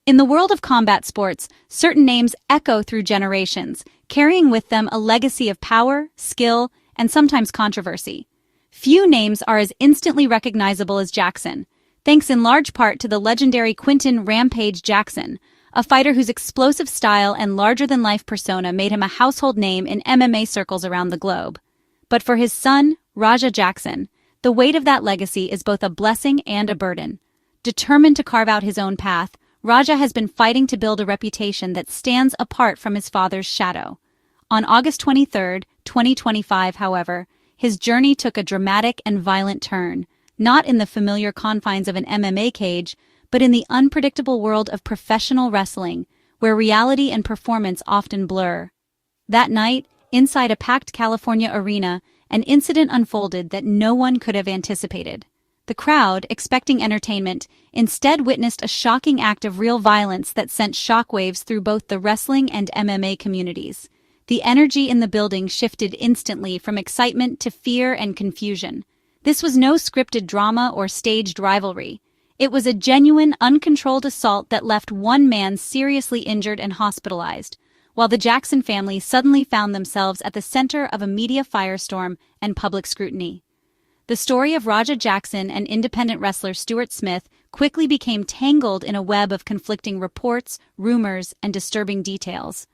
In the world of combat sports, certain names echo through generations, carrying with them a legacy of power, skill, and sometimes controversy. Few names are as instantly recognizable as Jackson, thanks in large part to the legendary Quinton "Rampage" Jackson, a fighter whose explosive style and larger-than-life persona made him a household name in MMA circles around the globe. But for his son, RajaJackson, the weight of that legacy is both a blessing and a burden. Determined to carve out his own path, Raja has been fighting to build a reputation that stands apart from his father's shadow. On August 23, 2025, however, his journey took a dramatic and violent turn, not in the familiar confines of an MMA cage, but in the unpredictable world of professional wrestling, where reality and performance often blur. That night, inside a packed California arena, an incident unfolded that no one could have anticipated. The crowd, expecting entertainment, instead witnessed a shocking act of real violence that sent shockwaves through both the wrestling and MMA communities. The energy in the building shifted instantly from excitement to fear and confusion. This was no scripted drama or staged rivalry. It was a genuine, uncontrolled assault that left one man seriously injured and hospitalized, while the Jackson family suddenly found themselves at the center of a media firestorm and public scrutiny. The story of RajaJackson and independent wrestler Stuart Smith quickly became tangled in a web of conflicting reports, rumors, and disturbing details.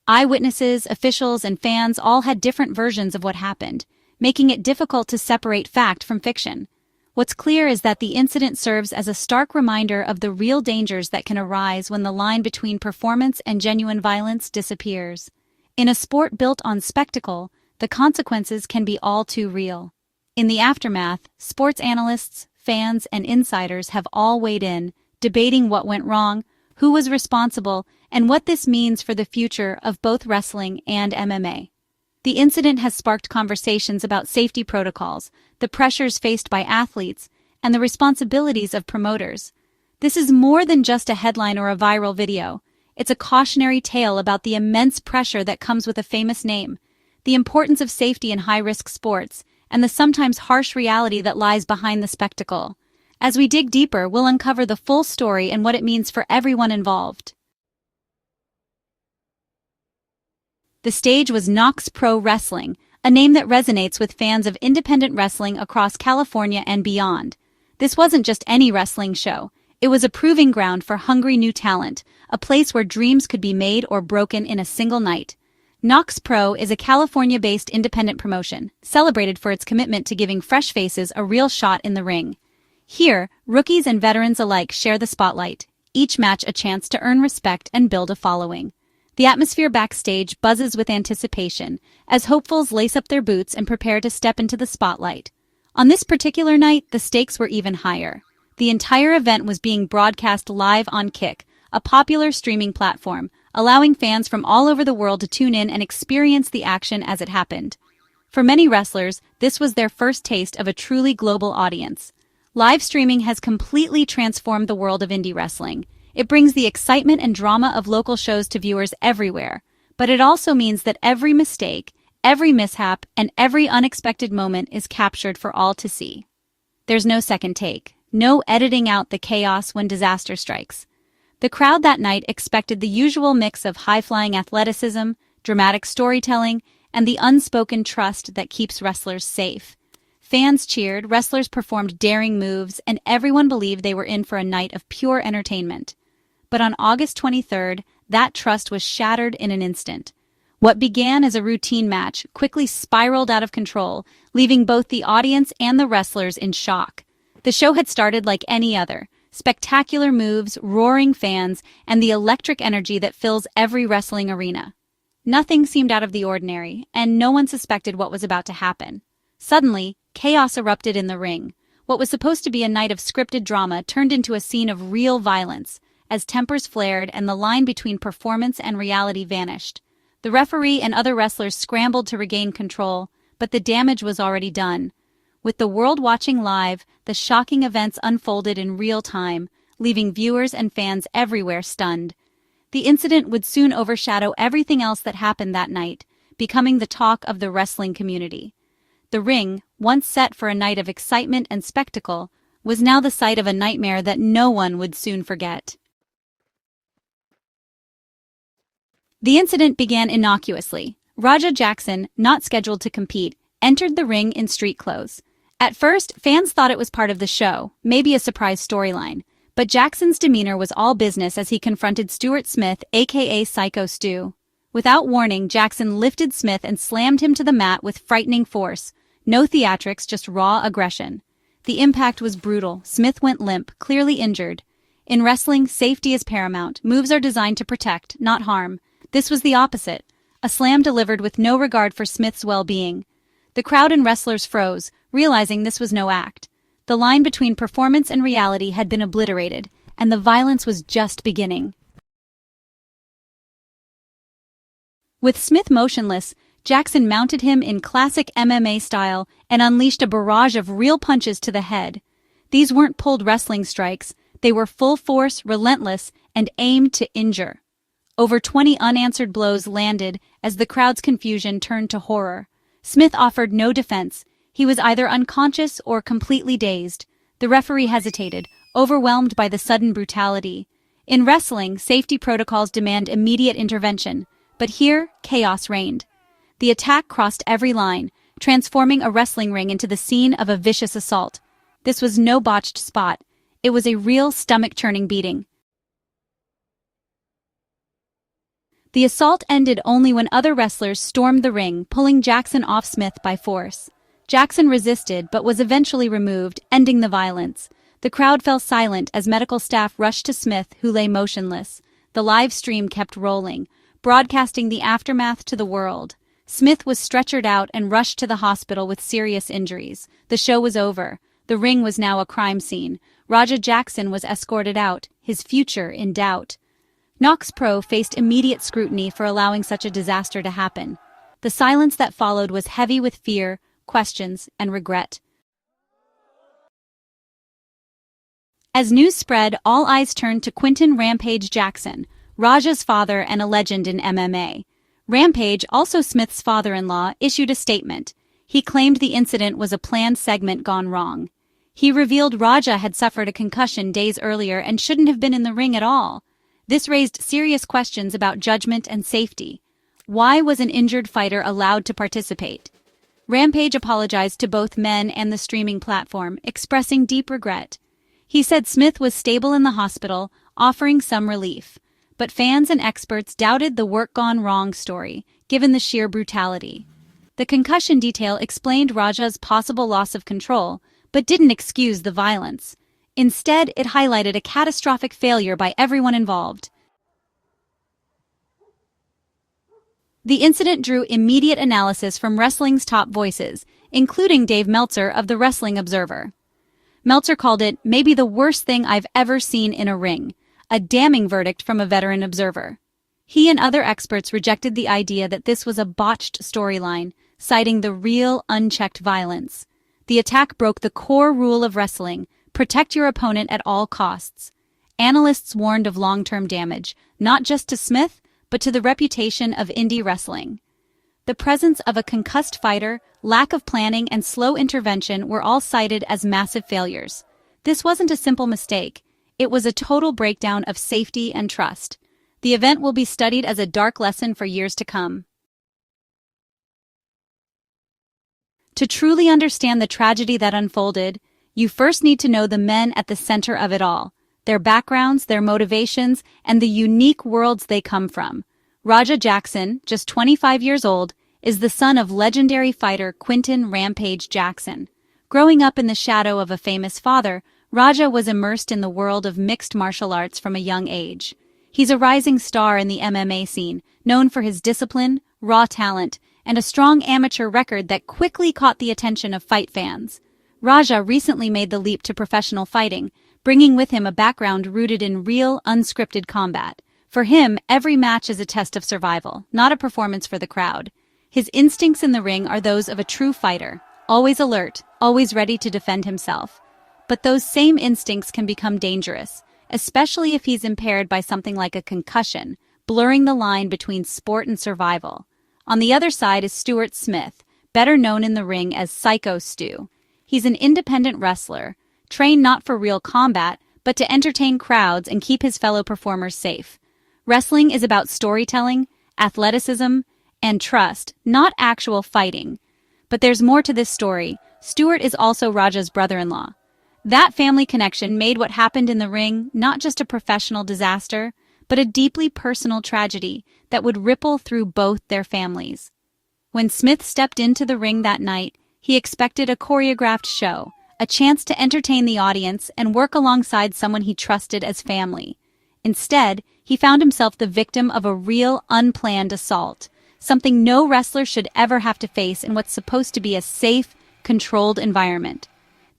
Eyewitnesses, officials, and fans all had different versions of what happened, making it difficult to separate fact from fiction. What's clear is that the incident serves as a stark reminder of the real dangers that can arise when the line between performance and genuine violence disappears. In a sport built on spectacle, the consequences can be all too real. In the aftermath, sports analysts, fans, and insiders have all weighed in, debating what went wrong, who was responsible, and what this means for the future of both wrestling and MMA. The incident has sparked conversations about safety protocols, the pressures faced by athletes, and the responsibilities of promoters. This is more than just a headline or a viral video. It's a cautionary tale about the immense pressure that comes with a famous name, the importance of safety in high-risk sports, and the sometimes harsh reality that lies behind the spectacle. As we dig deeper, we'll uncover the full story and what it means for everyone involved. The stage was Knokx Pro Wrestling, a name that resonates with fans of independent wrestling across California and beyond. This wasn't just any wrestling show. It was a proving ground for hungry new talent, a place where dreams could be made or broken in a single night. Knokx Pro is a California-based independent promotion, celebrated for its commitment to giving fresh faces a real shot in the ring. Here, rookies and veterans alike share the spotlight, each match a chance to earn respect and build a following. The atmosphere backstage buzzes with anticipation, as hopefuls lace up their boots and prepare to step into the spotlight. On this particular night, the stakes were even higher. The entire event was being broadcast live on Kick, a popular streaming platform, allowing fans from all over the world to tune in and experience the action as it happened. For many wrestlers, this was their first taste of a truly global audience. Live streaming has completely transformed the world of indie wrestling. It brings the excitement and drama of local shows to viewers everywhere, but it also means that every mistake, every mishap, and every unexpected moment is captured for all to see. There's no second take, no editing out the chaos when disaster strikes. The crowd that night expected the usual mix of high-flying athleticism, dramatic storytelling, and the unspoken trust that keeps wrestlers safe. Fans cheered, wrestlers performed daring moves, and everyone believed they were in for a night of pure entertainment. But on August 23rd, that trust was shattered in an instant. What began as a routine match quickly spiraled out of control, leaving both the audience and the wrestlers in shock. The show had started like any other. Spectacular moves, roaring fans, and the electric energy that fills every wrestling arena. Nothing seemed out of the ordinary, and no one suspected what was about to happen. Suddenly, chaos erupted in the ring. What was supposed to be a night of scripted drama turned into a scene of real violence, as tempers flared and the line between performance and reality vanished. The referee and other wrestlers scrambled to regain control, but the damage was already done. With the world watching live, the shocking events unfolded in real time, leaving viewers and fans everywhere stunned. The incident would soon overshadow everything else that happened that night, becoming the talk of the wrestling community. The ring, once set for a night of excitement and spectacle, was now the site of a nightmare that no one would soon forget. The incident began innocuously. RajaJackson, not scheduled to compete, entered the ring in street clothes. At first, fans thought it was part of the show, maybe a surprise storyline. But Jackson's demeanor was all business as he confronted Stuart Smith, aka Syko Stu. Without warning, Jackson lifted Smith and slammed him to the mat with frightening force. No theatrics, just raw aggression. The impact was brutal. Smith went limp, clearly injured. In wrestling, safety is paramount. Moves are designed to protect, not harm. This was the opposite. A slam delivered with no regard for Smith's well-being. The crowd and wrestlers froze, realizing this was no act. The line between performance and reality had been obliterated, and the violence was just beginning. With Smith motionless, Jackson mounted him in classic MMA style and unleashed a barrage of real punches to the head. These weren't pulled wrestling strikes, they were full force, relentless, and aimed to injure. Over 20 unanswered blows landed as the crowd's confusion turned to horror. Smith offered no defense. He was either unconscious or completely dazed. The referee hesitated, overwhelmed by the sudden brutality. In wrestling, safety protocols demand immediate intervention, but here, chaos reigned. The attack crossed every line, transforming a wrestling ring into the scene of a vicious assault. This was no botched spot. It was a real stomach-churning beating. The assault ended only when other wrestlers stormed the ring, pulling Jackson off Smith by force. Jackson resisted but was eventually removed, ending the violence. The crowd fell silent as medical staff rushed to Smith, who lay motionless. The live stream kept rolling, broadcasting the aftermath to the world. Smith was stretchered out and rushed to the hospital with serious injuries. The show was over. The ring was now a crime scene. RajaJackson was escorted out, his future in doubt. Knokx Pro faced immediate scrutiny for allowing such a disaster to happen. The silence that followed was heavy with fear, questions, and regret. As news spread, all eyes turned to Quinton "Rampage" Jackson, Raja's father and a legend in MMA. Rampage, also Smith's father-in-law, issued a statement. He claimed the incident was a planned segment gone wrong. He revealed Raja had suffered a concussion days earlier and shouldn't have been in the ring at all. This raised serious questions about judgment and safety. Why was an injured fighter allowed to participate? Rampage apologized to both men and the streaming platform, expressing deep regret. He said Smith was stable in the hospital, offering some relief. But fans and experts doubted the work gone wrong story, given the sheer brutality. The concussion detail explained Raja's possible loss of control, but didn't excuse the violence. Instead, it highlighted a catastrophic failure by everyone involved. The incident drew immediate analysis from wrestling's top voices, including Dave Meltzer of the Wrestling Observer. Meltzer called it maybe the worst thing I've ever seen in a ring, a damning verdict from a veteran observer. He and other experts rejected the idea that this was a botched storyline, citing the real, unchecked violence. The attack broke the core rule of wrestling: protect your opponent at all costs. Analysts warned of long-term damage, not just to Smith, but to the reputation of indie wrestling. The presence of a concussed fighter, lack of planning, and slow intervention were all cited as massive failures. This wasn't a simple mistake. It was a total breakdown of safety and trust. The event will be studied as a dark lesson for years to come. To truly understand the tragedy that unfolded, you first need to know the men at the center of it all, their backgrounds, their motivations, and the unique worlds they come from. RajaJackson, just 25 years old, is the son of legendary fighter Quinton "Rampage" Jackson. Growing up in the shadow of a famous father, Raja was immersed in the world of mixed martial arts from a young age. He's a rising star in the MMA scene, known for his discipline, raw talent, and a strong amateur record that quickly caught the attention of fight fans. Raja recently made the leap to professional fighting, bringing with him a background rooted in real, unscripted combat. For him, every match is a test of survival, not a performance for the crowd. His instincts in the ring are those of a true fighter, always alert, always ready to defend himself. But those same instincts can become dangerous, especially if he's impaired by something like a concussion, blurring the line between sport and survival. On the other side is Stuart Smith, better known in the ring as Syko Stu. He's an independent wrestler, trained not for real combat, but to entertain crowds and keep his fellow performers safe. Wrestling is about storytelling, athleticism, and trust, not actual fighting. But there's more to this story. Stuart is also Raja's brother-in-law. That family connection made what happened in the ring not just a professional disaster, but a deeply personal tragedy that would ripple through both their families. When Smith stepped into the ring that night, he expected a choreographed show, a chance to entertain the audience and work alongside someone he trusted as family. Instead, he found himself the victim of a real, unplanned assault, something no wrestler should ever have to face in what's supposed to be a safe, controlled environment.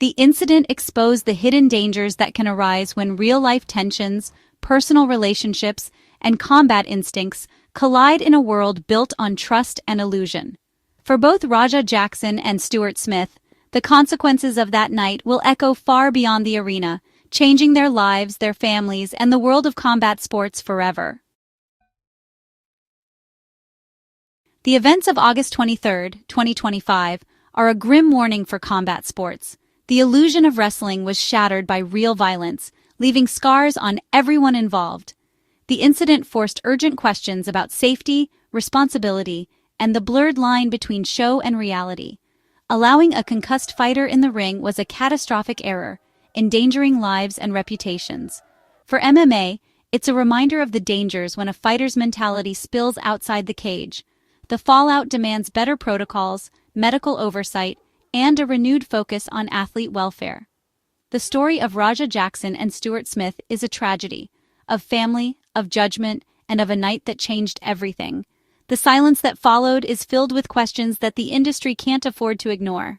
The incident exposed the hidden dangers that can arise when real-life tensions, personal relationships, and combat instincts collide in a world built on trust and illusion. For both RajaJackson and Stuart Smith, the consequences of that night will echo far beyond the arena, changing their lives, their families, and the world of combat sports forever. The events of August 23, 2025, are a grim warning for combat sports. The illusion of wrestling was shattered by real violence, leaving scars on everyone involved. The incident forced urgent questions about safety, responsibility, and the blurred line between show and reality. Allowing a concussed fighter in the ring was a catastrophic error, endangering lives and reputations. For MMA, it's a reminder of the dangers when a fighter's mentality spills outside the cage. The fallout demands better protocols, medical oversight, and a renewed focus on athlete welfare. The story of RajaJackson and Stuart Smith is a tragedy, of family, of judgment, and of a night that changed everything. The silence that followed is filled with questions that the industry can't afford to ignore.